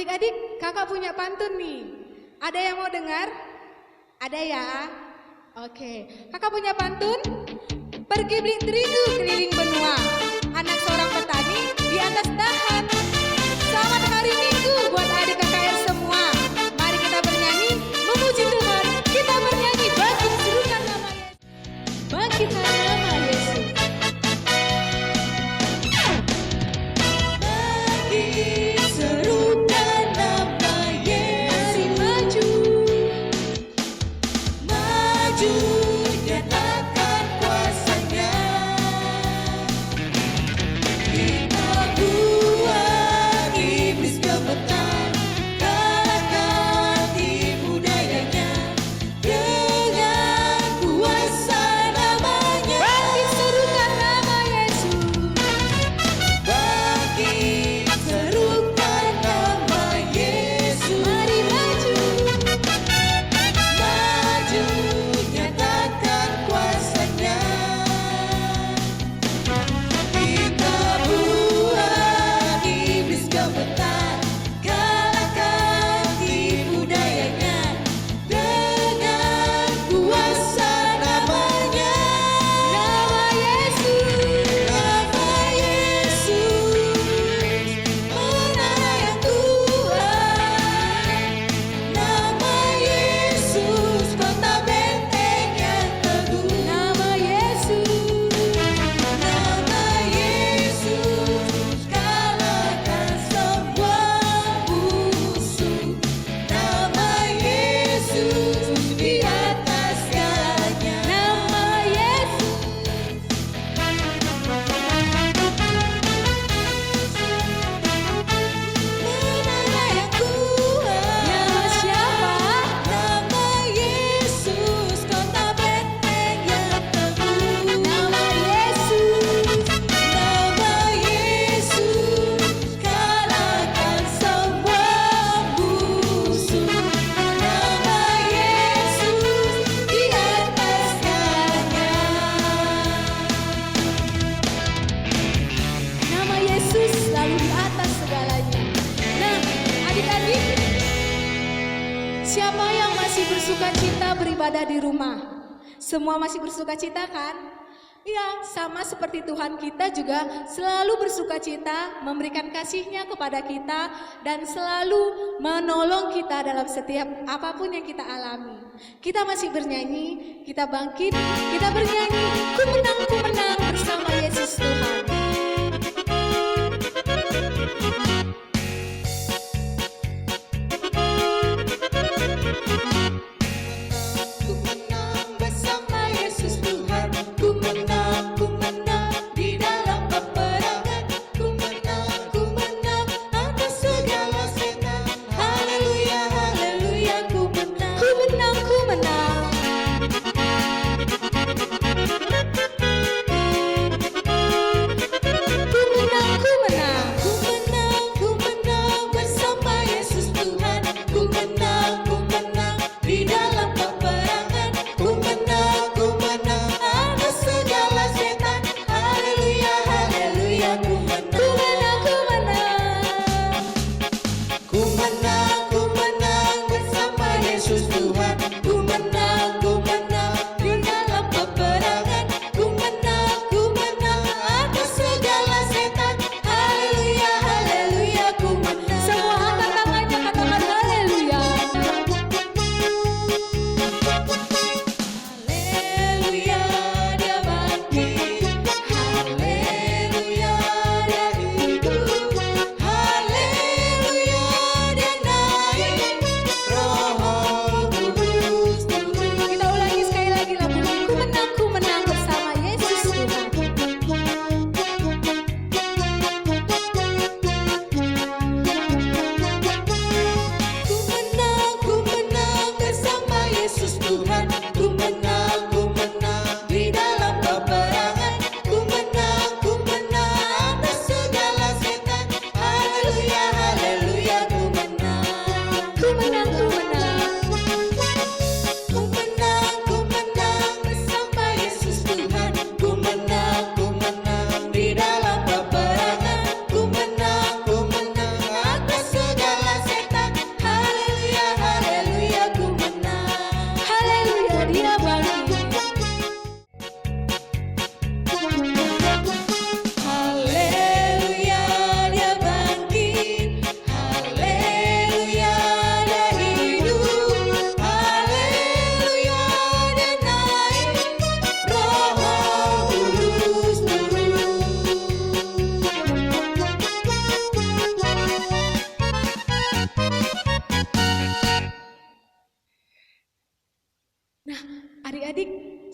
Adik-adik, kakak punya pantun nih. Ada yang mau dengar? Ada ya? Oke, kakak punya pantun. Pergi beli terigu keliling benua, anak seorang petani di atas dahan. Selamat hari Minggu buat adik kakak semua. Mari kita bernyanyi, memuji Tuhan. Kita bernyanyi, bangkit serukan nama Yesus. Bangkitkan nama Yesus. Bangkit serukan nama Yesus. Maju, maju, nyatakan kuasanya. Kita buang iblis gemetar, kalahkan tipu dayanya dengan kuasa namanya. Bangkit serukan nama Yesus. Bangkit serukan nama Yesus. Mari maju, maju, nyatakan kuasanya. Kita buang iblis gemetar, kalahkan tipu dayanya dengan kuasa namanya. Nama Yesus, nama Yesus, menara yang kuat. Nama Yesus, kota benteng yang teguh. Nama Yesus, nama Yesus, kalahkan semua musuh. Nama Yesus di atas segalanya. Nama Yesus. Menara yang kuat. Nama siapa? Nama Yesus, kota benteng yang teguh. Nama Yesus, nama Yesus, kalahkan semua musuh. Nama Yesus di atas segalanya. Nama Yesus selalu di atas segalanya. Nah, adik-adik, siapa yang masih bersuka cita beribadah di rumah? Semua masih bersuka cita kan? Iya, sama seperti Tuhan kita juga selalu bersuka cita memberikan kasih-Nya kepada kita dan selalu menolong kita dalam setiap apapun yang kita alami. Kita masih bernyanyi, kita bangkit, kita bernyanyi, ku menang bersama Yesus Tuhan. Ku menang bersama Yesus Tuhan. Ku menang di dalam peperangan. Ku menang atas segala setan. Haleluya, haleluya, ku menang. Ku menang, ku menang. Ku menang, ku menang. Ku menang bersama Yesus Tuhan. Ku menang di dalam peperangan. Ku menang atas segala setan. Haleluya, haleluya, ku menang. Ku menang, ku menang. Ku menang bersama Yesus Tuhan. Ku menang di dalam peperangan. Ku menang atas segala setan. Haleluya, haleluya, ku menang. Semua angkat tangannya, katakan haleluya. Haleluya, dia bangkit. Haleluya, dia hidup. Haleluya, dia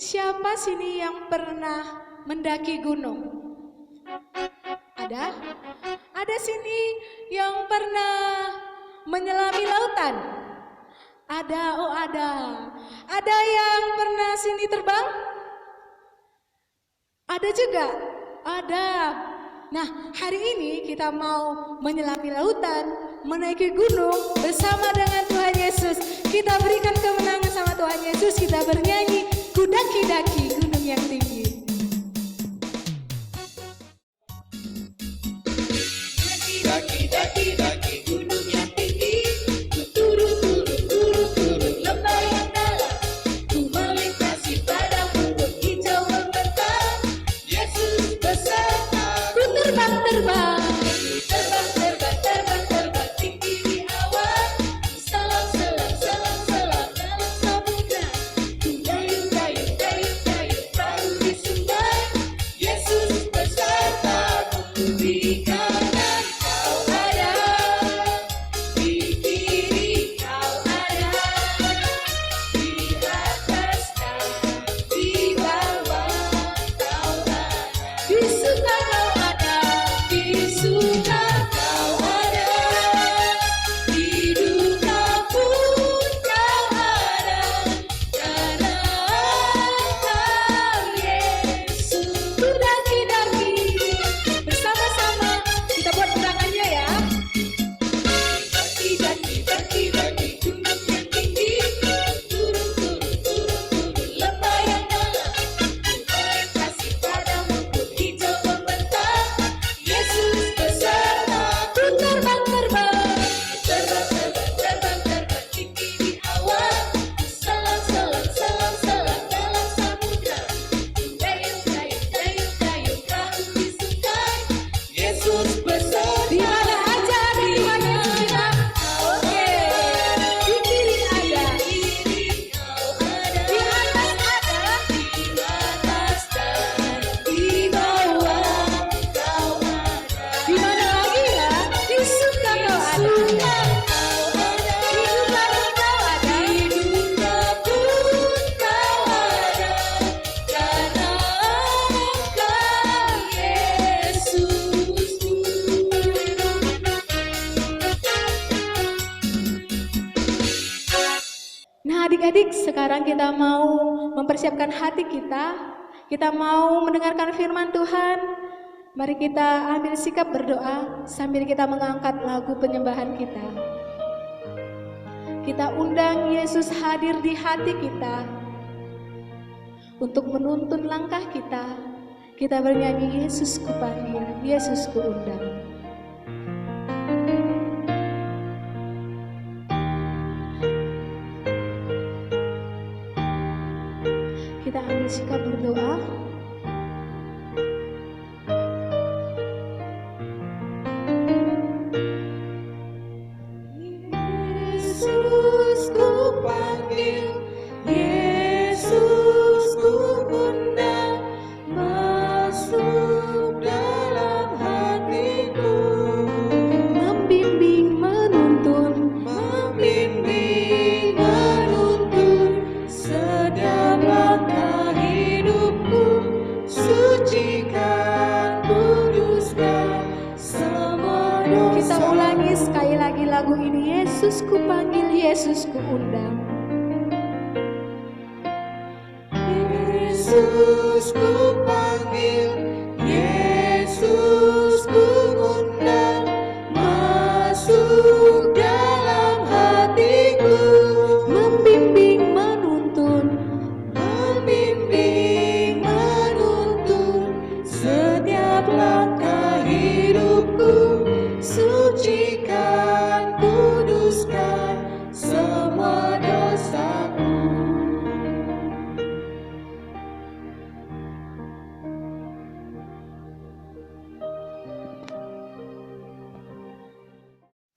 siapa sini yang pernah mendaki gunung? Ada? Ada sini yang pernah menyelami lautan? Ada, oh ada. Ada yang pernah sini terbang? Ada juga? Ada. Nah, hari ini kita mau menyelami lautan, menaiki gunung bersama dengan Tuhan Yesus. Kita berikan kemenangan sama Tuhan Yesus. Kita bernyanyi, ku daki-daki gunung yang tinggi. Daki gunung yang tinggi, ku turun lembah yang dalam, ku melintasi padang rumput hijau membentang. Yesus beserta, Ku terbang tinggi di awan, selam dalam samudra, ku dayung perahu di sungai. Yesus beserta, ku di kanan kau ada, di kiri kau ada, di atas dan di bawah kau ada, di suka kau ada, di suka kau ada, di duka pun kau ada, karena Engkau Yesus. ku daki-daki. Bersama-sama kita buat gerakannya ya. Daki gunung yang tinggi, turun lembah yang dalam, ku melintasi padang rumput hijau membentang. Yesus beserta, Ku terbang tinggi di awan, ku selam dalam samudra, ku dayung perahu di sungai. Yesus beserta, di mana aja ada Tuhan Yesus kita. Oke. Di kiri ada, kiri kau ada, di atas ada, di atas dan di bawah kau ada, di mana lagi ya? Di suka kau ada, kau ada, di duka kau ada. di duka pun kau ada, karena Engkau Yesus. Nah adik-adik, sekarang kita mau mempersiapkan hati kita. Kita mau mendengarkan firman Tuhan. Mari kita ambil sikap berdoa sambil kita mengangkat lagu penyembahan kita. Kita undang Yesus hadir di hati kita untuk menuntun langkah kita. Kita bernyanyi, Yesus ku panggil, Yesus ku undang. Kita ambil sikap berdoa. Yesus ku panggil, Yesus ku undang, masuk dalam hatiku, Membimbing, menuntun, setiap langkah hidupku, sucikan, kuduskan semua dosa. kita ulangi sekali lagi lagu ini. Yesus ku panggil, Yesus ku undang. Yesus ku panggil, Yesus ku undang, masuk dalam hatiku, Membimbing, menuntun, setiap langkah hidupku, sucikan, kuduskan semua dosaku.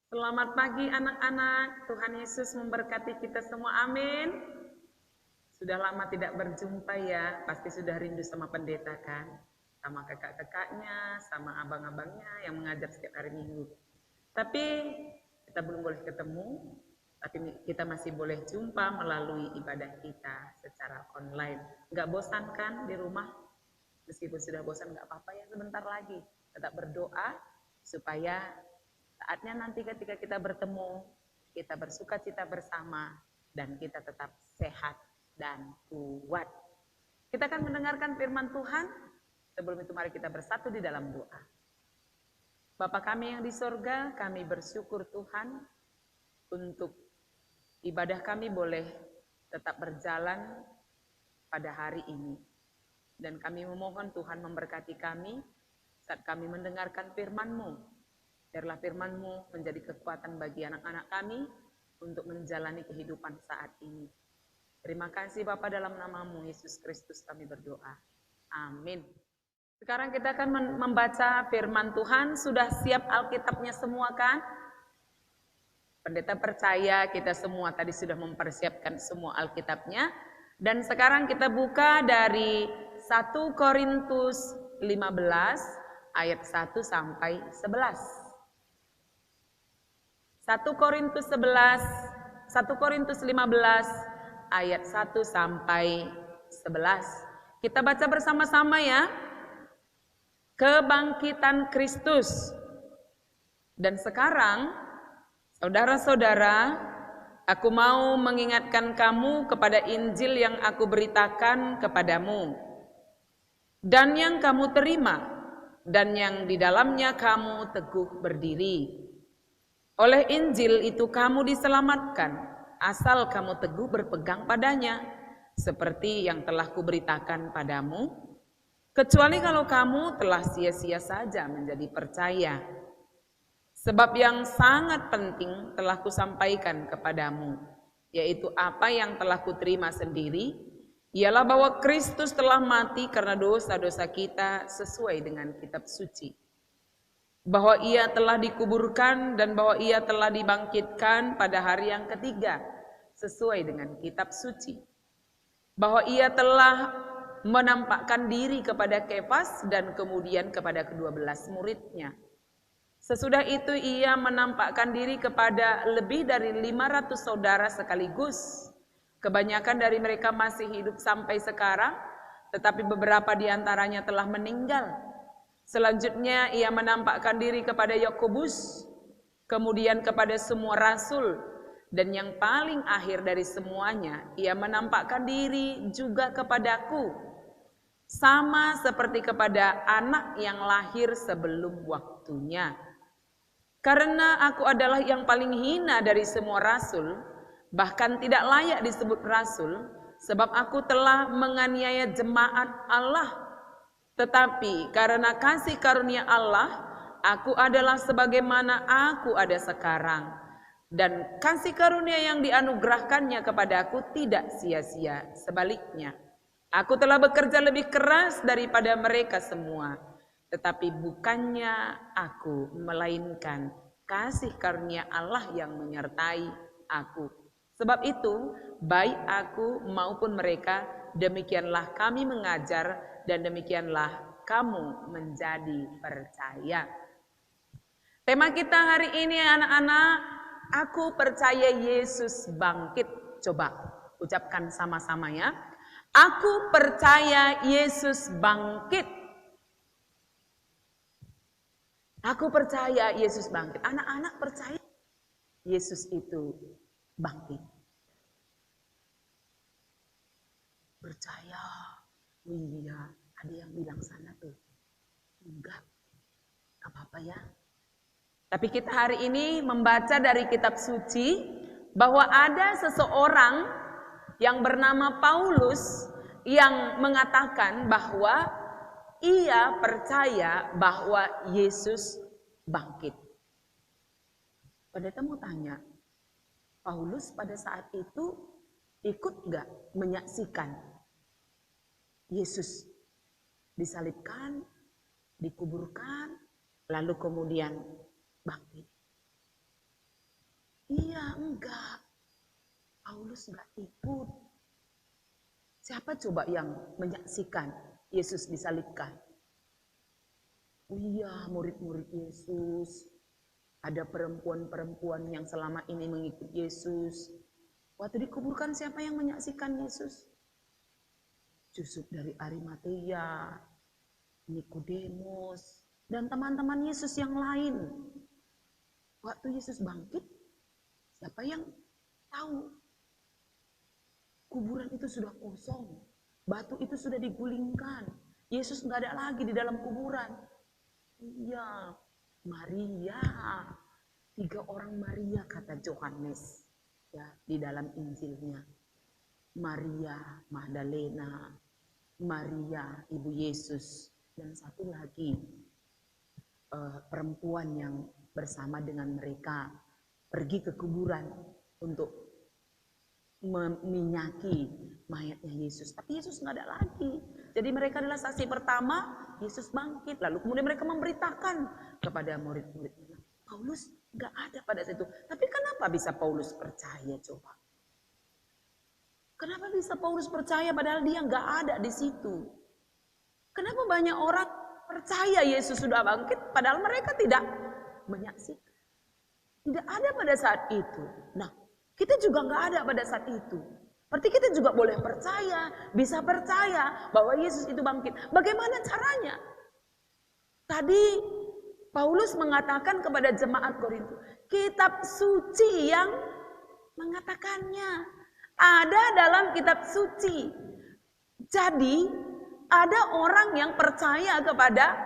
Selamat pagi anak-anak, Tuhan Yesus memberkati kita semua, amin. Sudah lama tidak berjumpa ya, pasti sudah rindu sama pendeta kan? Sama kakak-kakaknya, sama abang-abangnya yang mengajar setiap hari Minggu. Tapi kita belum boleh ketemu, Tapi kita masih boleh jumpa melalui ibadah kita secara online. Nggak bosan kan di rumah? Meskipun sudah bosan nggak apa-apa ya, sebentar lagi. Tetap berdoa supaya saatnya nanti ketika kita bertemu, kita bersuka cita bersama, dan kita tetap sehat dan kuat. Kita akan mendengarkan firman Tuhan. Sebelum itu mari kita bersatu di dalam doa. Bapa kami yang di sorga, kami bersyukur Tuhan untuk ibadah kami boleh tetap berjalan pada hari ini. Dan kami memohon Tuhan memberkati kami saat kami mendengarkan firman-Mu. Biarlah firman-Mu menjadi kekuatan bagi anak-anak kami untuk menjalani kehidupan saat ini. Terima kasih Bapa, dalam nama-Mu Yesus Kristus kami berdoa. Amin. Sekarang kita akan membaca firman Tuhan. Sudah siap Alkitabnya semua kan? Pendeta percaya kita semua tadi sudah mempersiapkan semua Alkitabnya. Dan sekarang kita buka dari 1 Korintus 15 ayat 1 sampai 11. 1 Korintus 15 ayat 1 sampai 11. Kita baca bersama-sama ya. Kebangkitan Kristus. Dan sekarang, saudara-saudara, aku mau mengingatkan kamu kepada Injil yang aku beritakan kepadamu, dan yang kamu terima, dan yang di dalamnya kamu teguh berdiri. Oleh Injil itu kamu diselamatkan, asal kamu teguh berpegang padanya, seperti yang telah kuberitakan padamu, kecuali kalau kamu telah sia-sia saja menjadi percaya. Sebab yang sangat penting telah kusampaikan kepadamu, yaitu apa yang telah kuterima sendiri, ialah bahwa Kristus telah mati karena dosa-dosa kita sesuai dengan kitab suci. Bahwa ia telah dikuburkan dan bahwa ia telah dibangkitkan pada hari yang ketiga, sesuai dengan kitab suci. Bahwa ia telah menampakkan diri kepada Kefas dan kemudian kepada ke-12 muridnya. Sesudah itu ia menampakkan diri kepada lebih dari 500 saudara sekaligus. Kebanyakan dari mereka masih hidup sampai sekarang, tetapi beberapa di antaranya telah meninggal. Selanjutnya ia menampakkan diri kepada Yakobus, kemudian kepada semua rasul, dan yang paling akhir dari semuanya, ia menampakkan diri juga kepadaku, sama seperti kepada anak yang lahir sebelum waktunya. Karena aku adalah yang paling hina dari semua rasul, bahkan tidak layak disebut rasul, sebab aku telah menganiaya jemaat Allah. Tetapi karena kasih karunia Allah, aku adalah sebagaimana aku ada sekarang. Dan kasih karunia yang dianugerahkannya kepadaku tidak sia-sia, sebaliknya. Aku telah bekerja lebih keras daripada mereka semua. Tetapi bukannya aku, melainkan kasih karunia Allah yang menyertai aku. Sebab itu, baik aku maupun mereka, demikianlah kami mengajar dan demikianlah kamu menjadi percaya. Tema kita hari ini anak-anak, aku percaya Yesus bangkit. Coba ucapkan sama-sama ya. Aku percaya Yesus bangkit. Aku percaya Yesus bangkit. Anak-anak percaya Yesus itu bangkit. Percaya. Oh iya, ada yang bilang sana tuh. Enggak, gak apa-apa ya. Tapi kita hari ini membaca dari kitab suci bahwa ada seseorang yang bernama Paulus yang mengatakan bahwa ia percaya bahwa Yesus bangkit. Pendeta mau tanya, Paulus pada saat itu ikut gak menyaksikan Yesus disalibkan, dikuburkan, lalu kemudian bangkit? Iya, enggak. Paulus enggak ikut. Siapa coba yang menyaksikan Yesus disalibkan? Oh iya, murid-murid Yesus. Ada perempuan-perempuan yang selama ini mengikuti Yesus. Waktu dikuburkan siapa yang menyaksikan Yesus? Yusuf dari Arimatea, Nikodemus, dan teman-teman Yesus yang lain. Waktu Yesus bangkit, siapa yang tahu? Kuburan itu sudah kosong, batu itu sudah digulingkan. Yesus nggak ada lagi di dalam kuburan. Iya, Maria, 3 orang Maria kata Yohanes ya di dalam Injilnya. Maria Magdalena, Maria ibu Yesus, dan satu lagi perempuan yang bersama dengan mereka pergi ke kuburan untuk meminyaki mayatnya Yesus. Tapi Yesus nggak ada lagi. Jadi mereka adalah saksi pertama, Yesus bangkit. Lalu kemudian mereka memberitakan kepada murid-muridnya. Paulus nggak ada pada situ. Tapi kenapa bisa Paulus percaya coba? Kenapa bisa Paulus percaya padahal dia nggak ada di situ? Kenapa banyak orang percaya Yesus sudah bangkit padahal mereka tidak menyaksikan? Tidak ada pada saat itu. Nah, kita juga nggak ada pada saat itu. Berarti kita juga boleh percaya, bisa percaya bahwa Yesus itu bangkit. Bagaimana caranya? Tadi Paulus mengatakan kepada jemaat Korintus, kitab suci yang mengatakannya. Ada dalam kitab suci. Jadi ada orang yang percaya kepada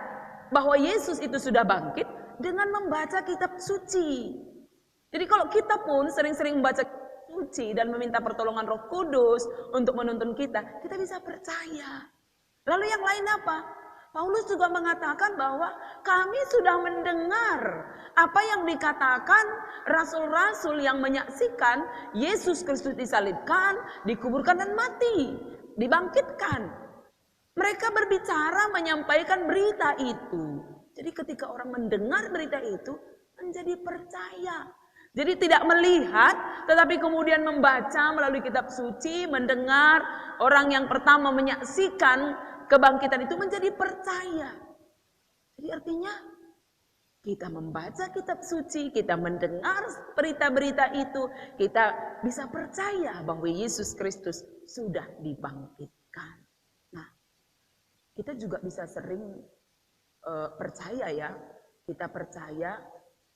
bahwa Yesus itu sudah bangkit dengan membaca kitab suci. Jadi kalau kita pun sering-sering membaca suci dan meminta pertolongan Roh Kudus untuk menuntun kita bisa percaya. Lalu yang lain apa? Paulus juga mengatakan bahwa kami sudah mendengar apa yang dikatakan rasul-rasul yang menyaksikan Yesus Kristus disalibkan, dikuburkan dan mati, dibangkitkan. Mereka berbicara menyampaikan berita itu. Jadi ketika orang mendengar berita itu menjadi percaya. Jadi tidak melihat, tetapi kemudian membaca melalui kitab suci, mendengar, orang yang pertama menyaksikan kebangkitan itu menjadi percaya. Jadi artinya kita membaca kitab suci, kita mendengar berita-berita itu, kita bisa percaya bahwa Yesus Kristus sudah dibangkitkan. Nah, kita juga bisa sering percaya ya, kita percaya,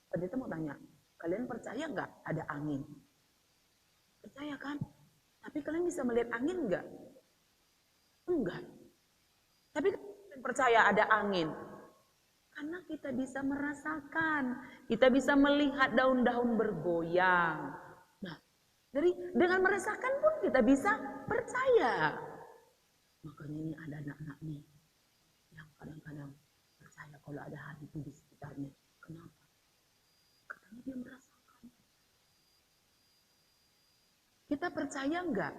pendeta mau tanya, kalian percaya nggak ada angin? Percaya kan? Tapi kalian bisa melihat angin nggak? Enggak. Tapi kalian percaya ada angin? Karena kita bisa merasakan, kita bisa melihat daun-daun bergoyang. Nah, jadi dengan merasakan pun kita bisa percaya. Makanya ini ada anak-anak nih yang kadang-kadang percaya kalau ada hantu di sekitarnya. Kenapa? Karena dia merasakan. Kita percaya enggak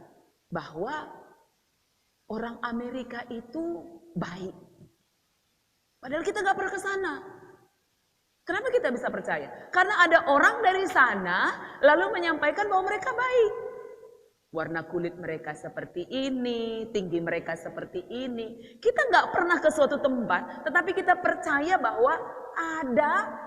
bahwa orang Amerika itu baik? Padahal kita enggak pernah ke sana. Kenapa kita bisa percaya? Karena ada orang dari sana lalu menyampaikan bahwa mereka baik. Warna kulit mereka seperti ini, tinggi mereka seperti ini. Kita enggak pernah ke suatu tempat, tetapi kita percaya bahwa ada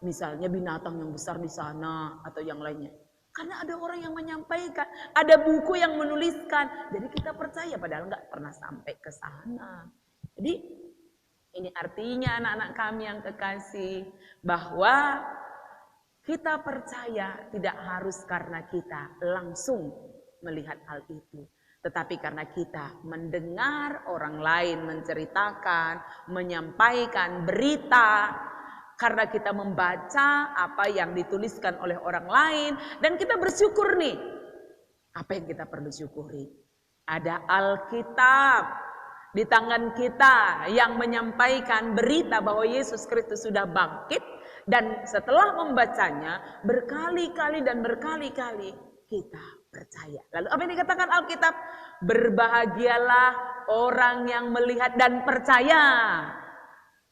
misalnya binatang yang besar di sana atau yang lainnya. Karena ada orang yang menyampaikan, ada buku yang menuliskan. Jadi kita percaya padahal nggak pernah sampai ke sana. Jadi ini artinya anak-anak kami yang kekasih bahwa kita percaya tidak harus karena kita langsung melihat hal itu. Tetapi karena kita mendengar orang lain menceritakan, menyampaikan berita, karena kita membaca apa yang dituliskan oleh orang lain dan kita bersyukur nih. Apa yang kita perlu syukuri? Ada Alkitab di tangan kita yang menyampaikan berita bahwa Yesus Kristus sudah bangkit, dan setelah membacanya berkali-kali dan berkali-kali kita percaya. Lalu apa yang dikatakan Alkitab? Berbahagialah orang yang melihat dan percaya.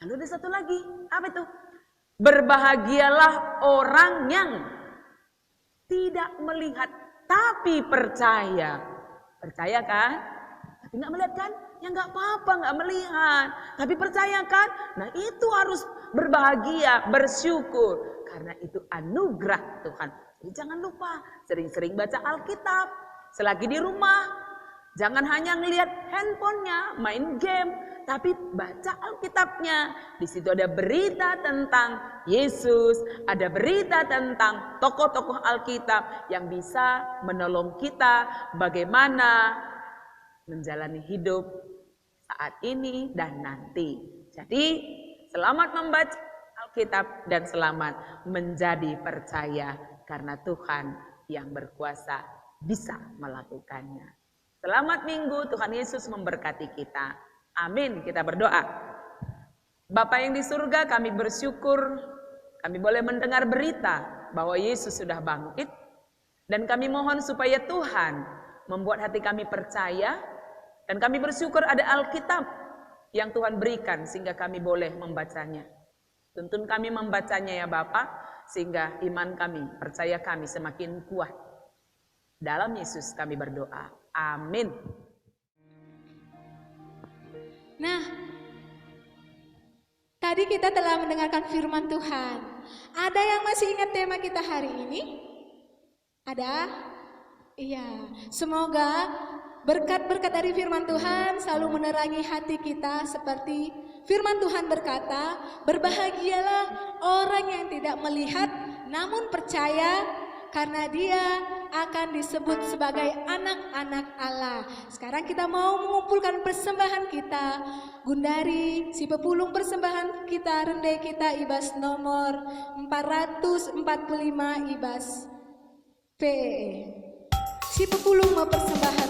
Lalu ada satu lagi, apa itu? Berbahagialah orang yang tidak melihat tapi percaya. Percaya kan? Tapi nggak melihat kan? Ya nggak apa-apa, nggak melihat. Tapi percaya kan? Nah itu harus berbahagia, bersyukur. karena itu anugerah Tuhan. Jadi jangan lupa sering-sering baca Alkitab. Selagi di rumah, jangan hanya ngelihat handphonenya, main game, tapi baca Alkitabnya. Di situ ada berita tentang Yesus, ada berita tentang tokoh-tokoh Alkitab yang bisa menolong kita bagaimana menjalani hidup saat ini dan nanti. Jadi selamat membaca Alkitab dan selamat menjadi percaya karena Tuhan yang berkuasa bisa melakukannya. Selamat Minggu, Tuhan Yesus memberkati kita. Amin, kita berdoa. Bapa yang di surga, kami bersyukur kami boleh mendengar berita bahwa Yesus sudah bangkit. Dan kami mohon supaya Tuhan membuat hati kami percaya. Dan kami bersyukur ada Alkitab yang Tuhan berikan sehingga kami boleh membacanya. Tuntun kami membacanya ya Bapa, sehingga iman kami, percaya kami semakin kuat. Dalam Yesus kami berdoa. Amin. Nah, tadi kita telah mendengarkan firman Tuhan. Ada yang masih ingat tema kita hari ini? Ada? Iya. Semoga berkat-berkat dari firman Tuhan selalu menerangi hati kita seperti firman Tuhan berkata, berbahagialah orang yang tidak melihat namun percaya karena dia akan disebut sebagai anak-anak Allah. Sekarang kita mau mengumpulkan persembahan kita. Gundari, si pepulung persembahan kita, rendai kita ibas nomor 445 ibas PEE. Si pepulung mau persembahan.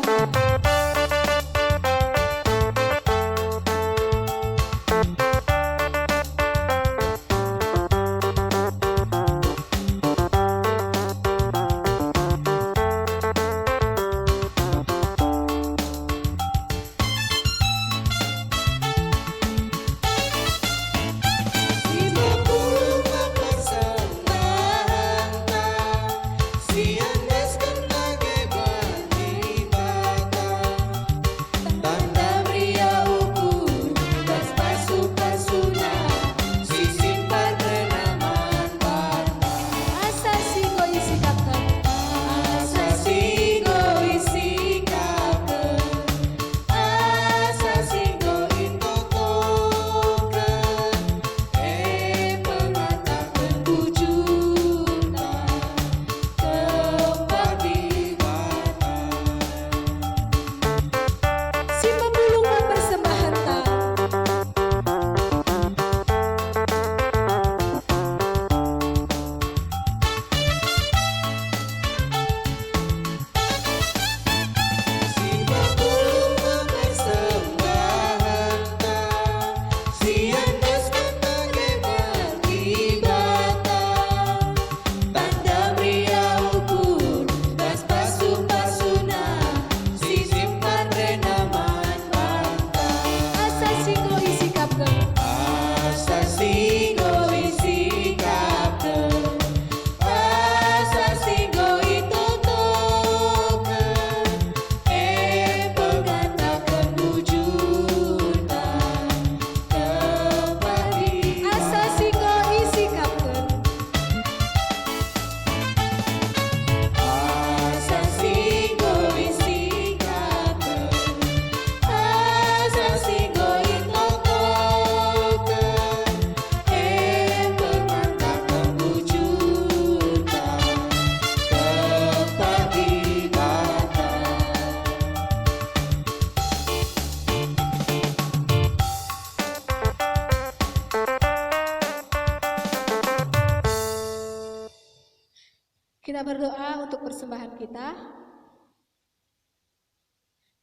Kita berdoa untuk persembahan kita.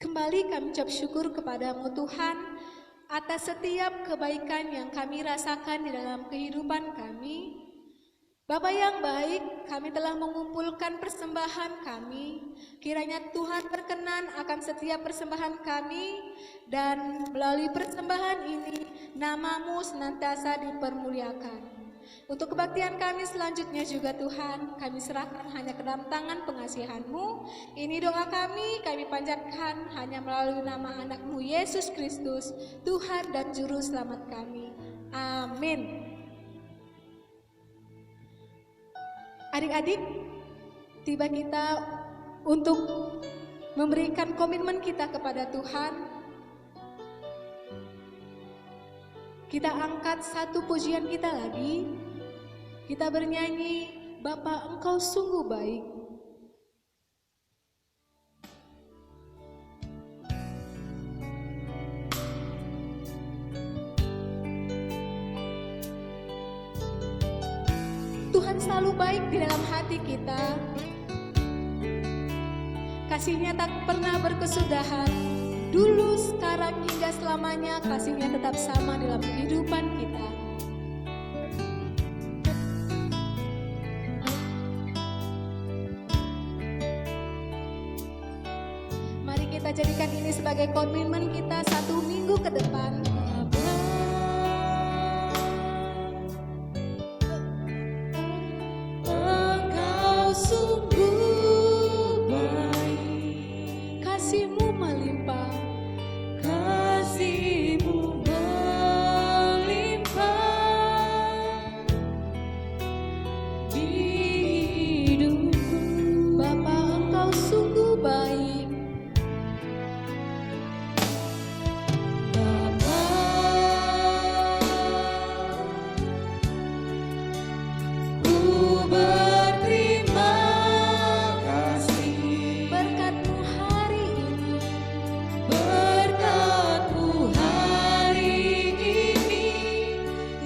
Kembali kami ucap syukur kepadamu Tuhan atas setiap kebaikan yang kami rasakan di dalam kehidupan kami. Bapa yang baik, kami telah mengumpulkan persembahan kami. Kiranya Tuhan berkenan akan setiap persembahan kami, dan melalui persembahan ini namamu senantiasa dipermuliakan. Untuk kebaktian kami selanjutnya juga Tuhan, kami serahkan hanya ke dalam tangan pengasihan-Mu. Ini doa kami panjatkan hanya melalui nama anak-Mu Yesus Kristus, Tuhan dan Juru Selamat kami. Amin. Adik-adik, tiba kita untuk memberikan komitmen kita kepada Tuhan. Kita angkat satu pujian kita lagi. Kita bernyanyi, Bapa Engkau sungguh baik. Tuhan selalu baik di dalam hati kita. Kasih-Nya tak pernah berkesudahan. Dulu, sekarang, hingga selamanya kasih-Nya tetap sama dalam kehidupan kita. Mari kita jadikan ini sebagai komitmen kita 1 minggu ke depan. Engkau sungguh baik, Kasih-Mu melimpah, kasih-Mu melimpah di hidupku. Bapa Engkau sungguh baik. Bapa, ku berterima kasih Berkat-Mu hari ini, berkat-Mu hari ini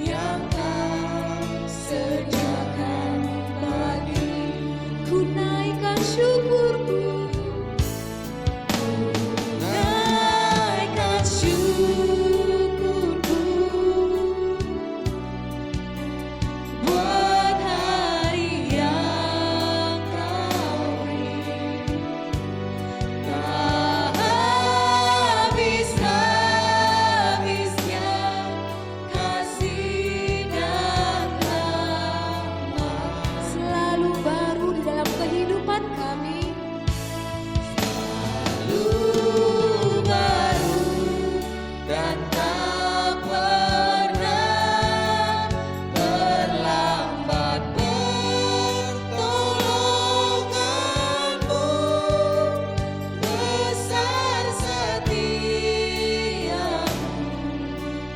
yang Kau sediakan bagiku. ku naikkan syukurku. Naikkan syukurku buat hari yang Kau beri. Tak habis-habisnya kasih dan rahmat. Selalu baru di dalam kehidupan kami. Selalu baru dan tak pernah terlambat pertolonganmu. Besar setiamu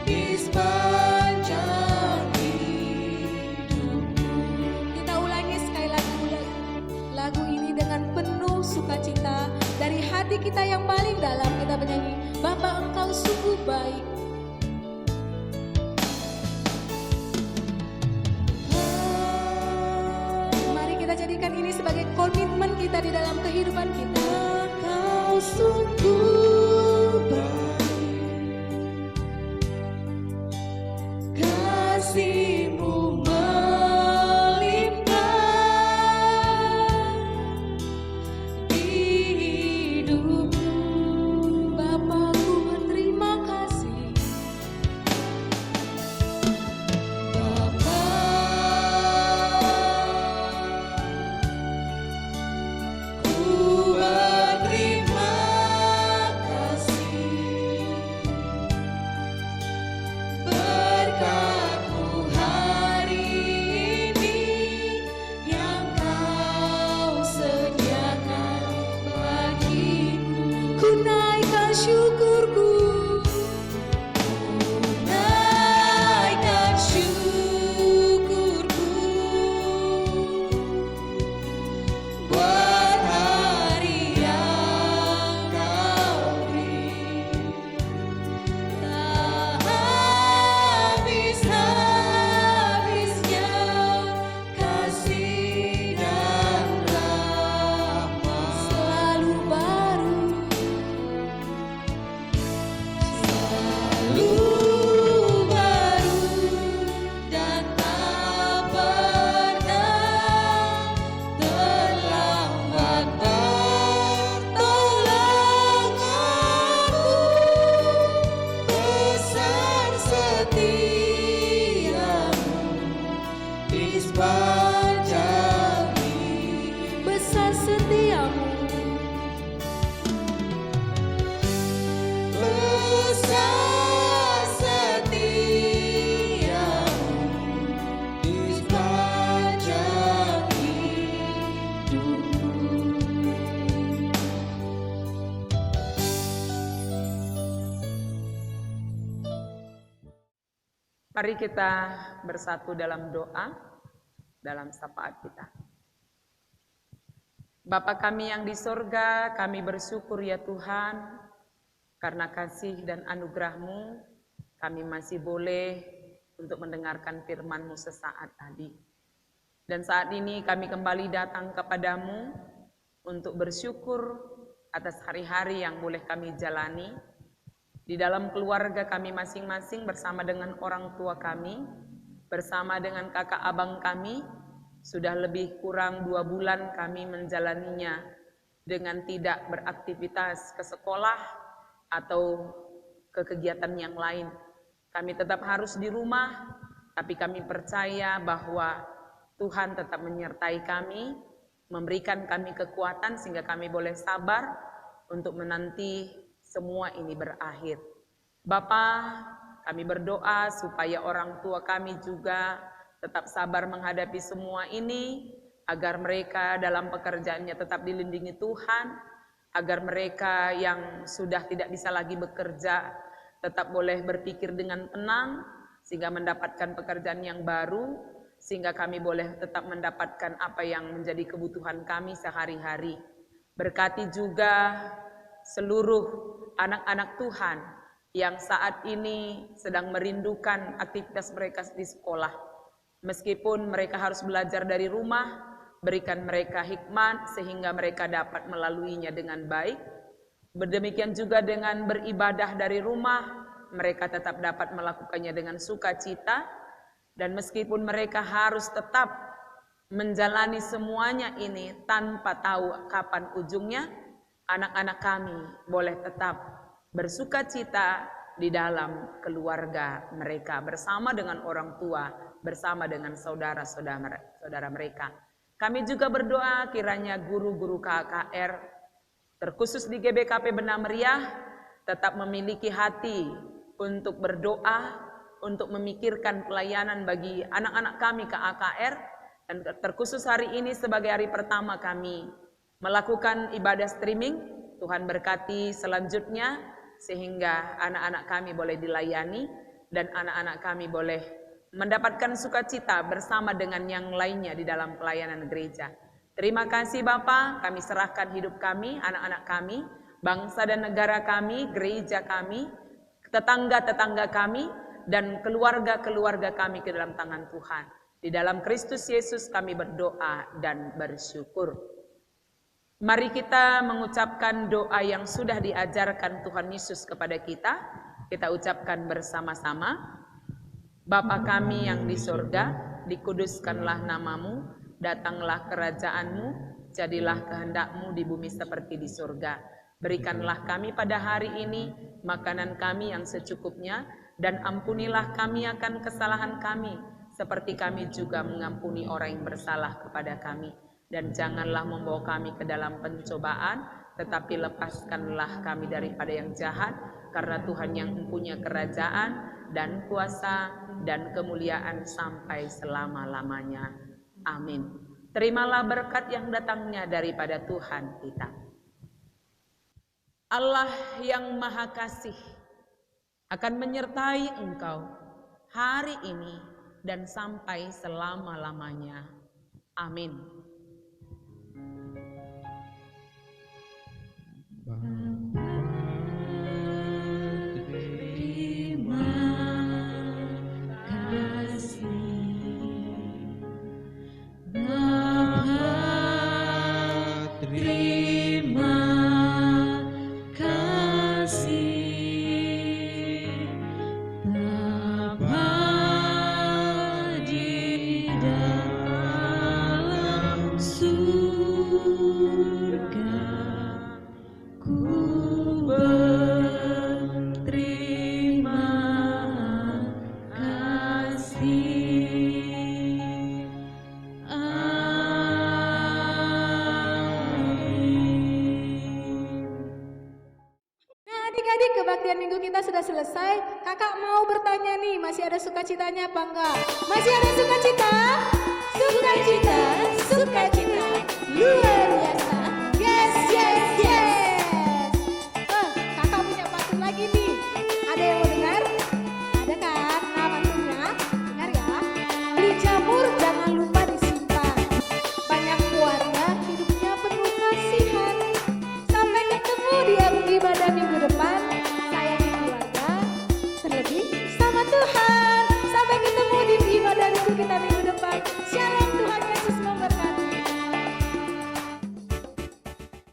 di sepanjang hidupku. Kita ulangi sekali lagi lagu ini dengan penuh sukacita dari hati kita yang paling dalam. Kita bernyanyi, Bapa Engkau sungguh baik. Mari kita jadikan ini sebagai komitmen kita di dalam kehidupan kita. Engkau sungguh baik, kasih-Mu melimpah di hidupku. Bapakku berterima kasih. Bapa, ku berterima kasih, berkat-Mu hari ini yang Kau sediakan bagiku. Ku naikkan syukurku. Naikkan syukurku buat hari yang Kau beri. Tak habis-habisnya kasih dan rahmat. Selalu baru. Selalu baru dan tak pernah terlambat pertolonganmu. Besar setiamu di sepanjang hidup. Besar setiamu. Besar setiamu di sepanjang hidup. Mari kita bersatu dalam doa, dalam syafaat kita. Bapa kami yang di sorga, kami bersyukur ya Tuhan, karena kasih dan anugerah-Mu, kami masih boleh untuk mendengarkan firman-Mu sesaat tadi. Dan saat ini kami kembali datang kepadamu untuk bersyukur atas hari-hari yang boleh kami jalani, di dalam keluarga kami masing-masing bersama dengan orang tua kami, bersama dengan kakak abang kami, sudah lebih kurang 2 bulan kami menjalaninya dengan tidak beraktivitas ke sekolah atau ke kegiatan yang lain. Kami tetap harus di rumah, tapi kami percaya bahwa Tuhan tetap menyertai kami, memberikan kami kekuatan sehingga kami boleh sabar untuk menanti semua ini berakhir. Bapa, kami berdoa supaya orang tua kami juga tetap sabar menghadapi semua ini, agar mereka dalam pekerjaannya tetap dilindungi Tuhan, agar mereka yang sudah tidak bisa lagi bekerja tetap boleh berpikir dengan tenang, sehingga mendapatkan pekerjaan yang baru, sehingga kami boleh tetap mendapatkan apa yang menjadi kebutuhan kami sehari-hari. Berkati juga seluruh anak-anak Tuhan yang saat ini sedang merindukan aktivitas mereka di sekolah. Meskipun mereka harus belajar dari rumah, berikan mereka hikmat sehingga mereka dapat melaluinya dengan baik. Berdemikian juga dengan beribadah dari rumah, mereka tetap dapat melakukannya dengan sukacita. Dan meskipun mereka harus tetap menjalani semuanya ini tanpa tahu kapan ujungnya, anak-anak kami boleh tetap bersukacita di dalam keluarga mereka bersama dengan orang tua, bersama dengan saudara-saudara mereka. Kami juga berdoa kiranya guru-guru KKR terkhusus di GBKP Benar Meriah tetap memiliki hati untuk berdoa, untuk memikirkan pelayanan bagi anak-anak kami KKR, dan terkhusus hari ini sebagai hari pertama kami melakukan ibadah streaming. Tuhan berkati selanjutnya sehingga anak-anak kami boleh dilayani dan anak-anak kami boleh mendapatkan sukacita bersama dengan yang lainnya di dalam pelayanan gereja. Terima kasih Bapa, kami serahkan hidup kami, anak-anak kami, bangsa dan negara kami, gereja kami, tetangga-tetangga kami, dan keluarga-keluarga kami ke dalam tangan Tuhan. Di dalam Kristus Yesus kami berdoa dan bersyukur. Mari kita mengucapkan doa yang sudah diajarkan Tuhan Yesus kepada kita. Kita ucapkan bersama-sama. Bapa kami yang di sorga, dikuduskanlah namamu, datanglah kerajaanmu, jadilah kehendak-Mu di bumi seperti di sorga. Berikanlah kami pada hari ini makanan kami yang secukupnya, dan ampunilah kami akan kesalahan kami, seperti kami juga mengampuni orang yang bersalah kepada kami. Dan janganlah membawa kami ke dalam pencobaan, tetapi lepaskanlah kami daripada yang jahat, karena Tuhan yang mempunyai kerajaan dan kuasa dan kemuliaan sampai selama-lamanya. Amin. Terimalah berkat yang datangnya daripada Tuhan kita. Allah yang Maha Kasih akan menyertai engkau hari ini dan sampai selama-lamanya. Amin. Terima kasih Bapa, terima kasih Bapa di dalam surga. Ku berterima kasih. Amin. Nah adik-adik, kebaktian minggu kita sudah selesai. Kakak mau bertanya nih, masih ada sukacitanya apa enggak? Masih ada sukacita? Sukacita, sukacita, luar